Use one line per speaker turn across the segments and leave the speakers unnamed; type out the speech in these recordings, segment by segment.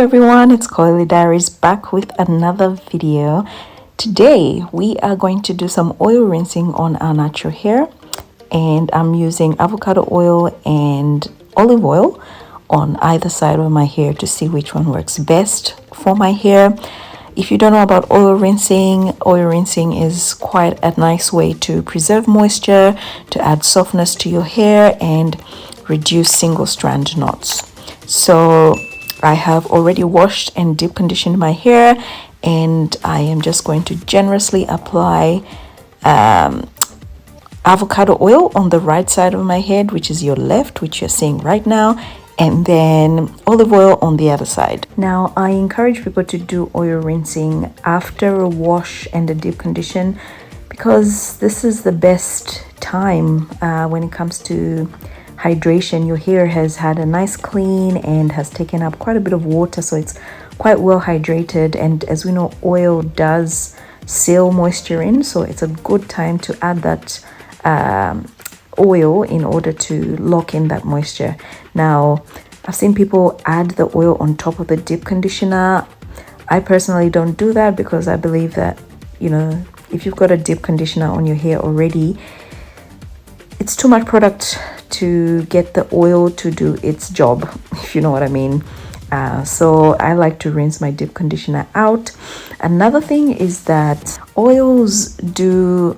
everyone, it's Coily Diaries back with another video. Today we are going to do some oil rinsing on our natural hair, and I'm using avocado oil and olive oil on either side of my hair to see which one works best for my hair. If you don't know about oil rinsing is quite a nice way to preserve moisture, to add softness to your hair, and reduce single strand knots. So I have already washed and deep conditioned my hair, and I am just going to generously apply avocado oil on the right side of my head, which is your left, which you're seeing right now, and then olive oil on the other side. Now, I encourage people to do oil rinsing after a wash and a deep condition because this is the best time when it comes to hydration. Your hair has had a nice clean and has taken up quite a bit of water, so it's quite well hydrated. And as we know, oil does seal moisture in, so it's a good time to add that oil in order to lock in that moisture. Now, I've seen people add the oil on top of the deep conditioner. I personally don't do that because I believe that, if you've got a deep conditioner on your hair already, it's too much product to get the oil to do its job, if you know what I mean. So I like to rinse my deep conditioner out. Another thing is that oils do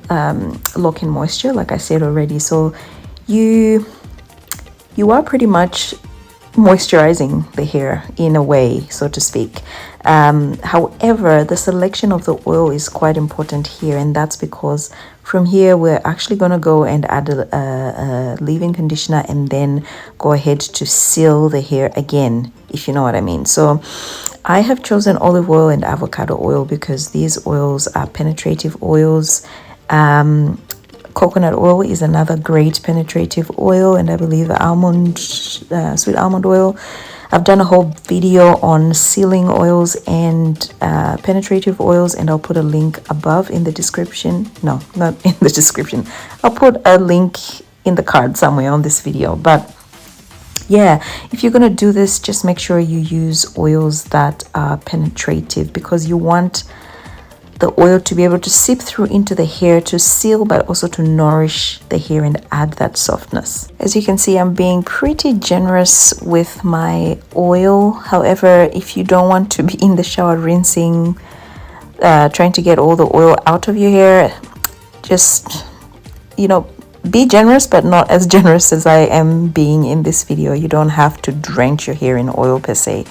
lock in moisture, like I said already. So you are pretty much moisturizing the hair in a way, so to speak. However, the selection of the oil is quite important here, and that's because from here we're actually going to go and add a leave-in conditioner and then go ahead to seal the hair again, if you know what I mean. So I have chosen olive oil and avocado oil because these oils are penetrative oils. Coconut oil is another great penetrative oil, and I believe sweet almond oil. I've done a whole video on sealing oils and penetrative oils, and I'll put a link above in the description. No, not in the description. I'll put a link in the card somewhere on this video. But yeah, if you're going to do this, just make sure you use oils that are penetrative, because you want the oil to be able to seep through into the hair to seal, but also to nourish the hair and add that softness. As you can see, I'm being pretty generous with my oil. However, if you don't want to be in the shower rinsing, trying to get all the oil out of your hair, just, be generous, but not as generous as I am being in this video. You don't have to drench your hair in oil per se.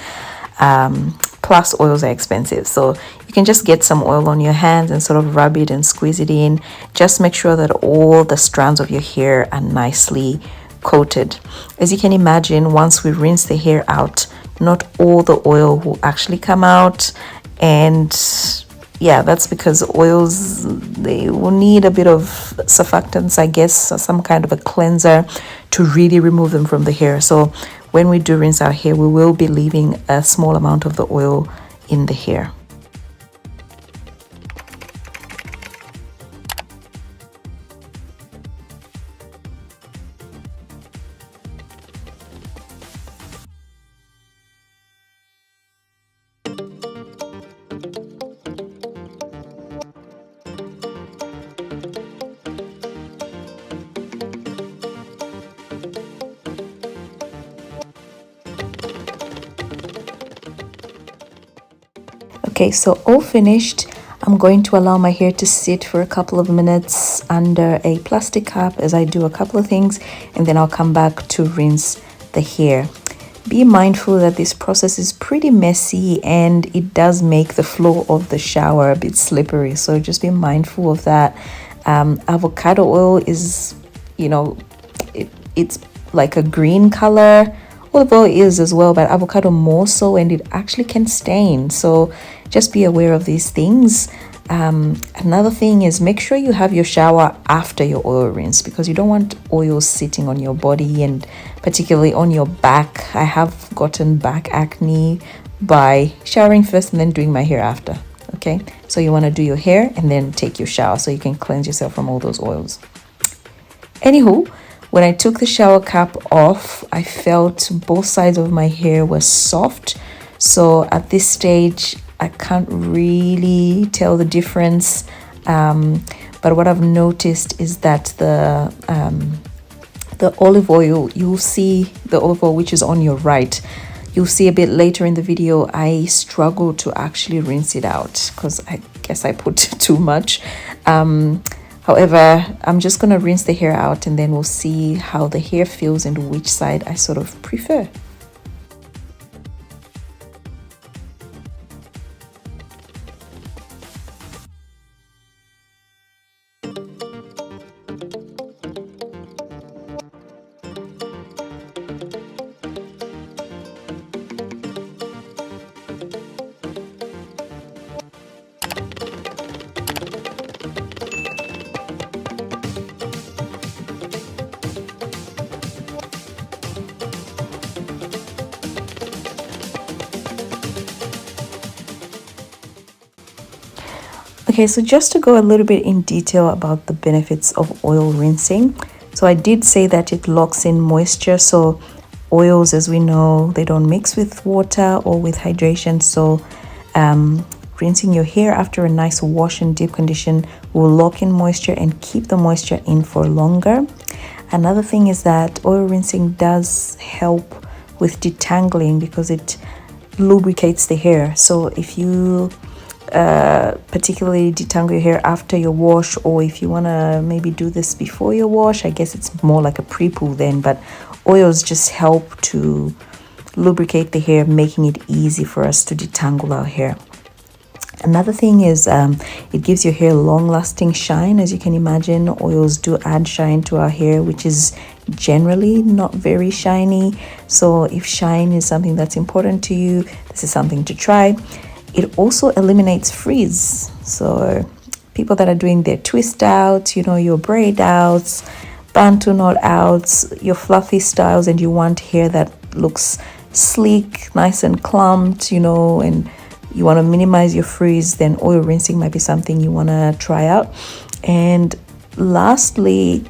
Plus, oils are expensive, so you can just get some oil on your hands and sort of rub it and squeeze it in. Just make sure that all the strands of your hair are nicely coated. As you can imagine, once we rinse the hair out, not all the oil will actually come out, and yeah, that's because oils, they will need a bit of surfactants, I guess, or some kind of a cleanser to really remove them from the hair. So when we do rinse our hair, we will be leaving a small amount of the oil in the hair. Okay, so all finished. I'm going to allow my hair to sit for a couple of minutes under a plastic cup as I do a couple of things, and then I'll come back to rinse the hair. Be mindful that this process is pretty messy and it does make the floor of the shower a bit slippery, so just be mindful of that. Avocado oil is, it's like a green color. Olive oil is as well, but avocado more so, and it actually can stain. So just be aware of these things. Another thing is, make sure you have your shower after your oil rinse, because you don't want oil sitting on your body, and particularly on your back. I have gotten back acne by showering first and then doing my hair after. Okay, so you want to do your hair and then take your shower so you can cleanse yourself from all those oils. Anywho, when I took the shower cap off, I felt both sides of my hair were soft. So at this stage, I can't really tell the difference. But what I've noticed is that the olive oil, you'll see the olive oil which is on your right, you'll see a bit later in the video, I struggle to actually rinse it out because I guess I put too much. However, I'm just going to rinse the hair out and then we'll see how the hair feels and which side I sort of prefer. Okay, so just to go a little bit in detail about the benefits of oil rinsing. So I did say that it locks in moisture. So oils, as we know, they don't mix with water or with hydration. So rinsing your hair after a nice wash and deep condition will lock in moisture and keep the moisture in for longer. Another thing is that oil rinsing does help with detangling because it lubricates the hair. So if you particularly detangle your hair after your wash, or if you want to maybe do this before your wash, I guess it's more like a pre-poo then, but oils just help to lubricate the hair, making it easy for us to detangle our hair. Another thing is it gives your hair long-lasting shine. As you can imagine, oils do add shine to our hair, which is generally not very shiny. So if shine is something that's important to you, this is something to try. It also eliminates frizz. So people that are doing their twist outs, you know, your braid outs, bantu knot outs, your fluffy styles, and you want hair that looks sleek, nice and clumped, you know, and you want to minimize your frizz, then oil rinsing might be something you want to try out. And lastly,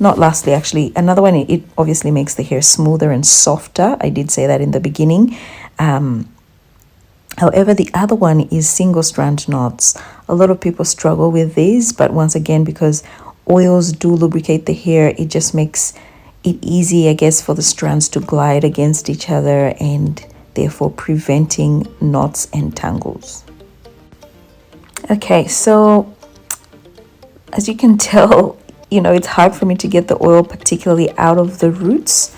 actually, another one, it obviously makes the hair smoother and softer. I did say that in the beginning. However, the other one is single strand knots. A lot of people struggle with these, but once again, because oils do lubricate the hair, it just makes it easy, I guess, for the strands to glide against each other and therefore preventing knots and tangles. Okay, so as you can tell, you know, it's hard for me to get the oil particularly out of the roots.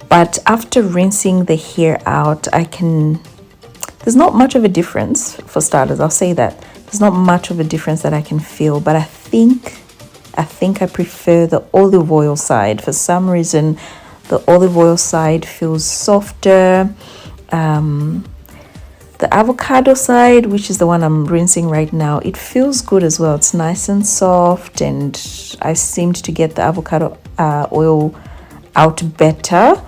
But after rinsing the hair out, there's not much of a difference for starters. I'll say that. There's not much of a difference that I can feel, but I think I prefer the olive oil side. For some reason, the olive oil side feels softer. The avocado side, which is the one I'm rinsing right now, it feels good as well. It's nice and soft, and I seemed to get the avocado oil out better.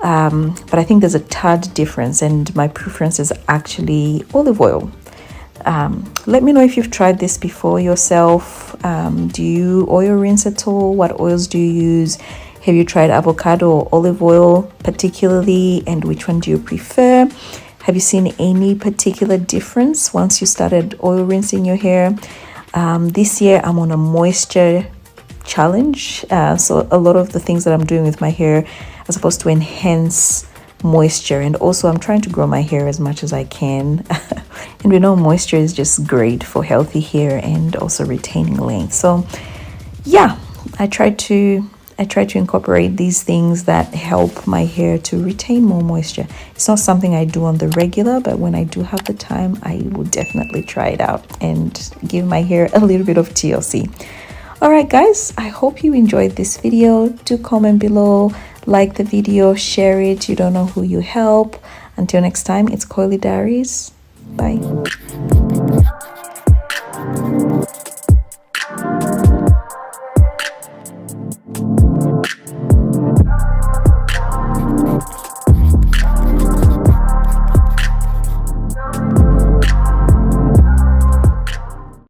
But I think there's a tad difference, and my preference is actually olive oil. Let me know if you've tried this before yourself. Do you oil rinse at all? What oils do you use? Have you tried avocado or olive oil particularly, and which one do you prefer? Have you seen any particular difference once you started oil rinsing your hair? This year I'm on a moisture challenge, so a lot of the things that I'm doing with my hair are supposed to enhance moisture, and also I'm trying to grow my hair as much as I can. And we know moisture is just great for healthy hair and also retaining length. So yeah, I try to incorporate these things that help my hair to retain more moisture. It's not something I do on the regular, but when I do have the time, I will definitely try it out and give my hair a little bit of TLC. All right, guys, I hope you enjoyed this video. Do comment below, like the video, share it. You don't know who you help. Until next time, it's Coily Diaries. Bye.